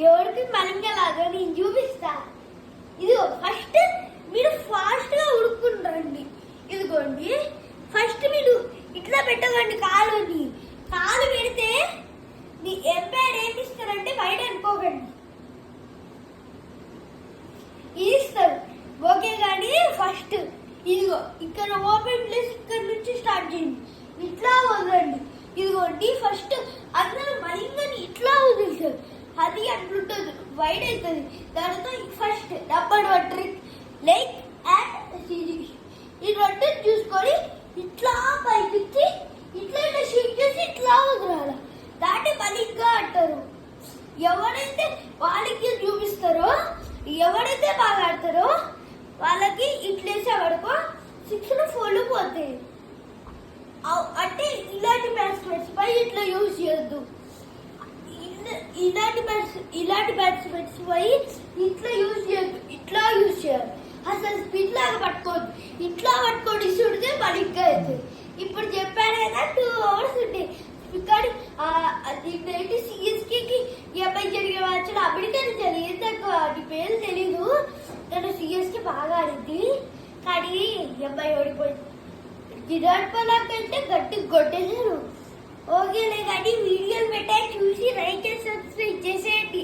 ఎవరికి మలింగలాగా నేను చూపిస్తా. ఇదిగో ఫస్ట్ మీరు ఫాస్ట్ గా ఉడుకుంటారండి. ఇదిగోండి ఫస్ట్ మీరు ఇట్లా పెట్టకండి కాలుని. కాలు పెడితే మీ ఎంపైర్ ఏమి ఇస్తారంటే బయట అనుకోకండి, ఇది ఇస్తారు. ఓకే కానీ ఫస్ట్ ఇదిగో ఇక్కడ ఓపెన్ ప్లేస్ ఇక్కడ నుంచి స్టార్ట్ చేయండి. ఇట్లా వదలండి. ఇదిగోండి ఫస్ట్ అందరూ మలింగని ఇట్లా వదులుతారు, అది అట్లుంటుంది, వైడ్ అవుతుంది. దానితో first number 1 trick like and series. ఈ రెండు చూసుకొని ఇట్లా పైకి ఇట్లా ఇట్లా షేక్ చేసి ఇట్లా వదలాలి. దాన్ని మలింగా అంటారు. ఎవరైతే వాళ్ళకి చూపిస్తారో, ఎవరైతే బాగా ఆడతారో వాళ్ళకి ఇట్లేసే వరకు 6 4 పోతాయి. అంటే ఇలాంటి బ్యాట్స్మెన్స్ పై ఇట్లా యూజ్ చేయొద్దు. ఇలాంటి బ్యాట్స్మెన్స్ పై ఇట్లా యూజ్ చేయొద్దు, ఇట్లా యూజ్ చేయాలి. అసలు స్పిన్ లాగా పట్టుకోవద్దు, ఇట్లా పట్టుకోండి చూడితే మలిగ్గా అవుతుంది. ఇప్పుడు చెప్పాను కదా 2 hours ఉంటాయి. కానీ అది సిఎస్కేకి అబ్బాయి జరిగే మ్యాచ్లో అమెరికాని జరిగేది, నాకు అది పేరు తెలీదు. తను సిఎస్కే బాగా ఆడింది కానీ అబ్బాయి ఓడిపోయింది. విరాట్ పలాక్ అంటే గట్టి కొట్టేశారు. ఓకేలే కానీ వీడియోలు పెట్టా చూసి లైక్ చేసి సబ్స్క్రైబ్ చేసేయండి.